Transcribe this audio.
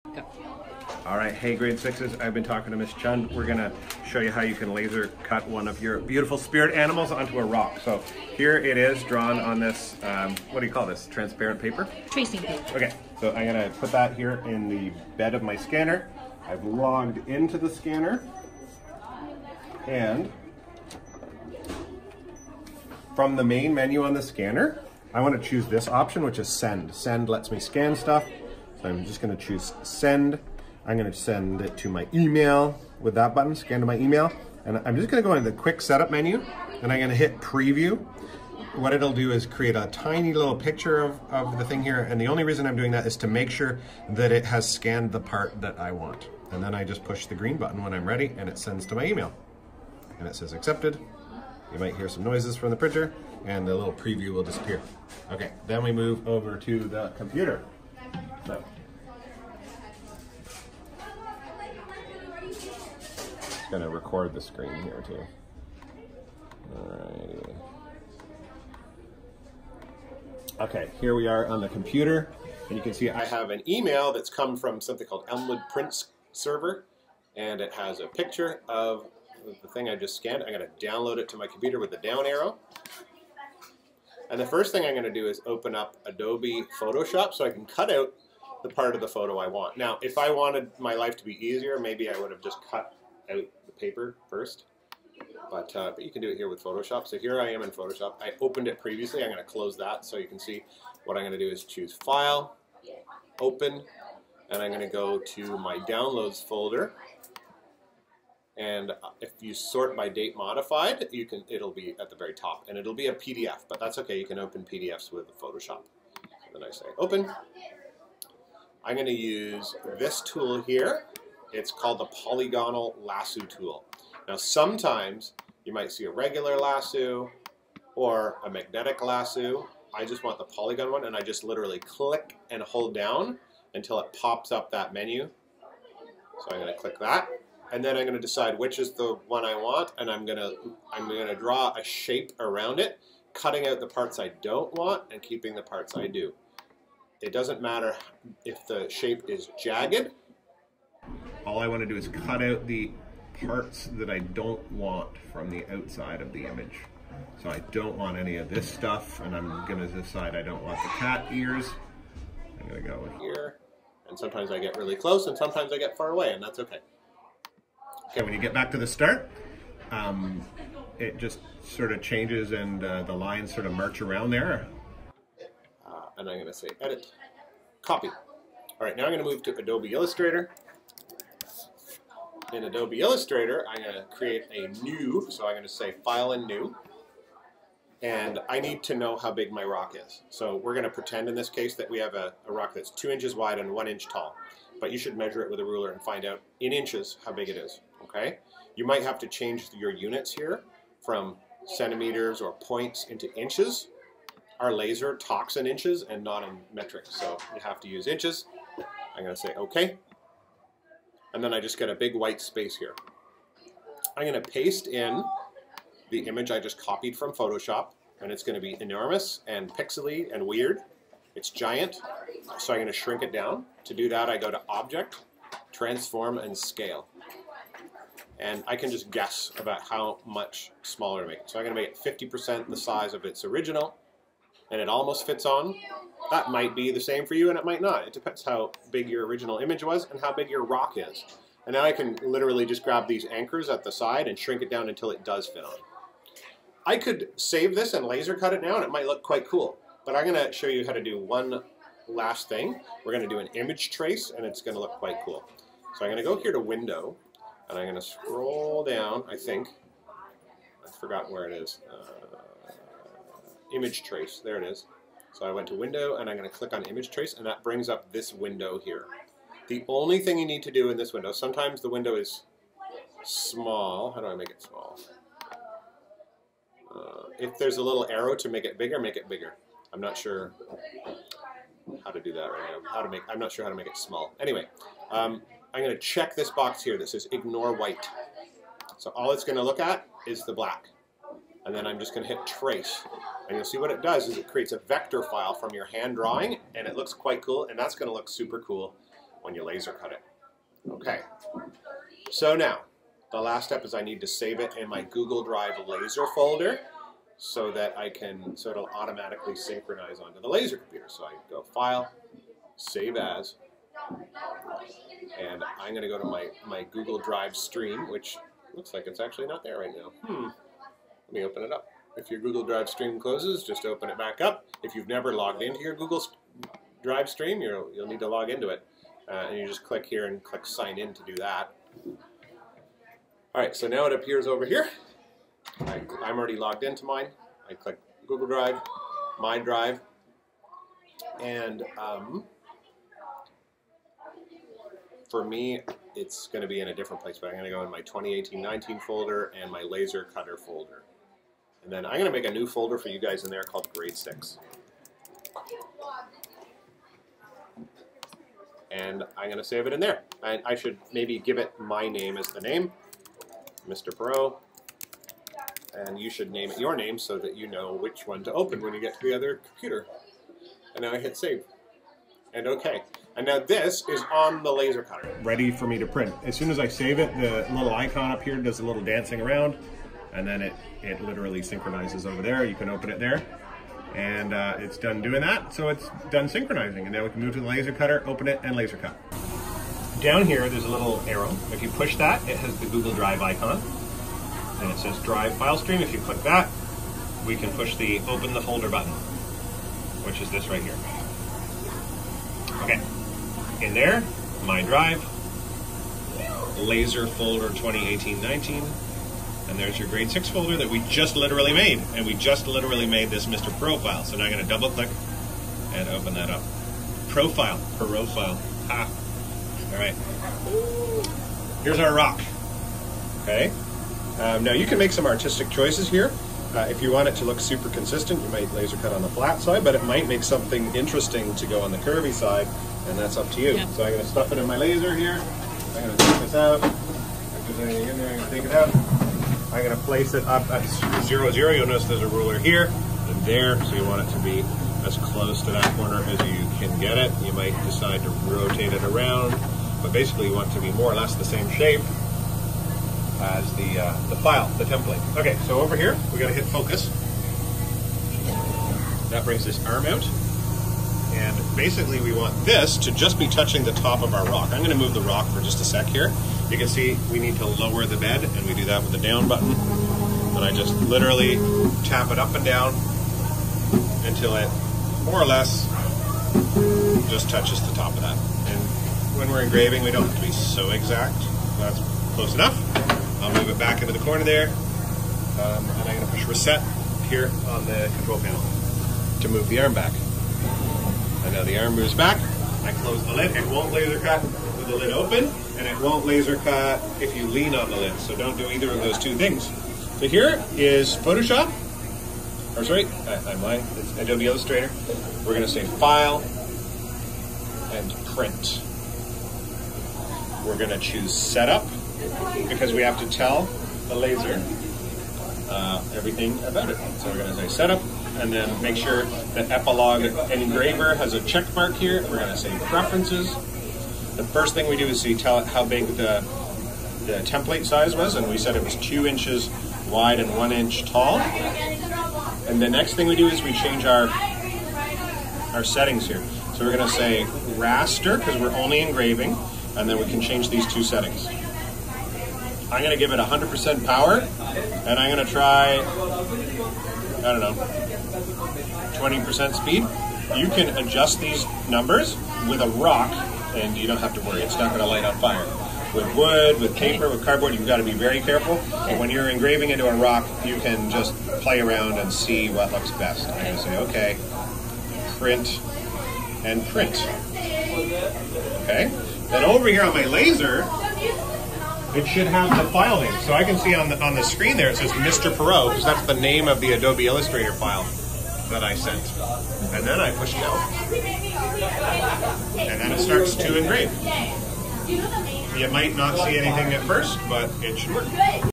Go. All right, hey grade sixes, I've been talking to Miss Chun. We're gonna show you how you can laser cut one of your beautiful spirit animals onto a rock. So here it is drawn on this, what do you call this, transparent paper? Tracing paper. Okay, so I'm gonna put that here in the bed of my scanner. I've logged into the scanner, and from the main menu on the scanner, I want to choose this option, which is send. Send lets me scan stuff. So I'm just going to choose send. I'm going to send it to my email with that button, scan to my email. And I'm just going to go into the quick setup menu, and I'm going to hit preview. What it'll do is create a tiny little picture of the thing here. And the only reason I'm doing that is to make sure that it has scanned the part that I want. And then I just push the green button when I'm ready, and it sends to my email. And it says accepted. You might hear some noises from the printer, and the little preview will disappear. Okay, then we move over to the computer. So, just gonna record the screen here too. Alrighty. Okay, here we are on the computer, and you can see I have an email that's come from something called Elmwood Prints Server, and it has a picture of the thing I just scanned. I'm going to download it to my computer with the down arrow. And the first thing I'm going to do is open up Adobe Photoshop so I can cut out the part of the photo I want. Now, if I wanted my life to be easier, maybe I would have just cut out the paper first. But you can do it here with Photoshop. So here I am in Photoshop. I opened it previously. I'm going to close that so you can see what I'm going to do is choose File, Open, and I'm going to go to my Downloads folder. And if you sort by date modified, it'll be at the very top, and it'll be a PDF, but that's okay. You can open PDFs with Photoshop. So then I say open. I'm going to use this tool here. It's called the polygonal lasso tool. Now sometimes you might see a regular lasso or a magnetic lasso. I just want the polygon one, and I just literally click and hold down until it pops up that menu. So I'm going to click that. And then I'm going to decide which is the one I want, and I'm going to draw a shape around it, cutting out the parts I don't want and keeping the parts I do. It doesn't matter if the shape is jagged. All I want to do is cut out the parts that I don't want from the outside of the image. So I don't want any of this stuff, and I'm going to decide I don't want the cat ears. I'm going to go here, and sometimes I get really close, and sometimes I get far away, and that's okay. Okay, when you get back to the start, it just sort of changes, and the lines sort of march around there. And I'm going to say edit, copy. All right, now I'm going to move to Adobe Illustrator. In Adobe Illustrator, I'm going to create a new, so I'm going to say File and New. And I need to know how big my rock is. So we're going to pretend in this case that we have a rock that's 2 inches wide and 1 inch tall. But you should measure it with a ruler and find out in inches how big it is. Okay? You might have to change your units here from centimeters or points into inches. Our laser talks in inches and not in metric, so you have to use inches. I'm going to say OK. And then I just get a big white space here. I'm going to paste in the image I just copied from Photoshop, and it's going to be enormous and pixely and weird. It's giant, so I'm going to shrink it down. To do that, I go to Object, Transform, and Scale. And I can just guess about how much smaller to make it. So I'm going to make it 50% the size of its original, and it almost fits on. That might be the same for you, and it might not. It depends how big your original image was and how big your rock is. And now I can literally just grab these anchors at the side and shrink it down until it does fit on. I could save this and laser cut it now, and it might look quite cool. But I'm going to show you how to do one last thing. We're going to do an image trace, and it's going to look quite cool. So I'm going to go here to Window, and I'm going to scroll down, I think. I forgot where it is. Image trace, there it is. So I went to Window, and I'm going to click on Image Trace, and that brings up this window here. The only thing you need to do in this window, sometimes the window is small. How do I make it small? If there's a little arrow to make it bigger, make it bigger. I'm not sure how to do that right now. I'm not sure how to make it small. Anyway, I'm going to check this box here that says Ignore White. So all it's going to look at is the black. And then I'm just going to hit Trace. And you'll see what it does is it creates a vector file from your hand drawing, and it looks quite cool, and that's going to look super cool when you laser cut it. Okay, so now the last step is I need to save it in my Google Drive laser folder so that it'll automatically synchronize onto the laser computer. So I go File, Save As, and I'm going to go to my Google Drive stream, which looks like it's actually not there right now. Let me open it up. If your Google Drive stream closes, just open it back up. If you've never logged into your Google Drive stream, you'll need to log into it. And you just click here and click Sign In to do that. All right, so now it appears over here. I'm already logged into mine. I click Google Drive, My Drive, and for me, it's going to be in a different place, but I'm going to go in my 2018-19 folder and my laser cutter folder. And then I'm going to make a new folder for you guys in there called Grade 6. And I'm going to save it in there. I should maybe give it my name as the name, Mr. Perot. And you should name it your name so that you know which one to open when you get to the other computer. And now I hit save. And okay. And now this is on the laser cutter, ready for me to print. As soon as I save it, the little icon up here does a little dancing around, and then it literally synchronizes over there. You can open it there, and it's done doing that, so it's done synchronizing. And now we can move to the laser cutter, open it, and laser cut. Down here, there's a little arrow. If you push that, it has the Google Drive icon, and it says Drive File Stream. If you click that, we can push the Open the Folder button, which is this right here. Okay. In there, My Drive, Laser Folder 2018-19, and there's your Grade 6 folder that we just literally made. And we just literally made this Mr. Profile. So now I'm going to double click and open that up. Profile. Ha. All right. Here's our rock. Okay. Now you can make some artistic choices here. If you want it to look super consistent, you might laser cut on the flat side, but it might make something interesting to go on the curvy side, and that's up to you. Yeah. So I'm going to stuff it in my laser here. I'm going to take this out. If there's anything in there, I'm going to take it out. I'm going to place it up at 0, 0. You'll notice there's a ruler here and there, so you want it to be as close to that corner as you can get it. You might decide to rotate it around, but basically you want it to be more or less the same shape as the file, the template. Okay, so over here, we gotta hit focus. That brings this arm out. And basically we want this to just be touching the top of our rock. I'm gonna move the rock for just a sec here. You can see we need to lower the bed, and we do that with the down button. And I just literally tap it up and down until it more or less just touches the top of that. And when we're engraving, we don't have to be so exact. That's close enough. I'll move it back into the corner there, and I'm going to push reset here on the control panel to move the arm back. And now the arm moves back. I close the lid. It won't laser cut with the lid open, and it won't laser cut if you lean on the lid. So don't do either of those two things. So here is Photoshop. Or sorry, I'm lying. It's Adobe Illustrator. We're going to say File and Print. We're going to choose Setup, because we have to tell the laser everything about it. So we're going to say Setup, and then make sure that Epilogue Engraver has a check mark here. We're going to say Preferences. The first thing we do is tell it how big the template size was, and we said it was 2 inches wide and 1 inch tall. And the next thing we do is we change our settings here. So we're going to say Raster, because we're only engraving, and then we can change these 2 settings. I'm going to give it 100% power, and I'm going to try, I don't know, 20% speed. You can adjust these numbers with a rock, and you don't have to worry. It's not going to light on fire. With wood, with paper, with cardboard, you've got to be very careful. And when you're engraving into a rock, you can just play around and see what looks best. I'm going to say, okay, print, and print. Okay. Then over here on my laser, it should have the file name. So I can see on the screen there it says Mr. Perot, because that's the name of the Adobe Illustrator file that I sent. And then I push go. And then it starts to engrave. You might not see anything at first, but it should work.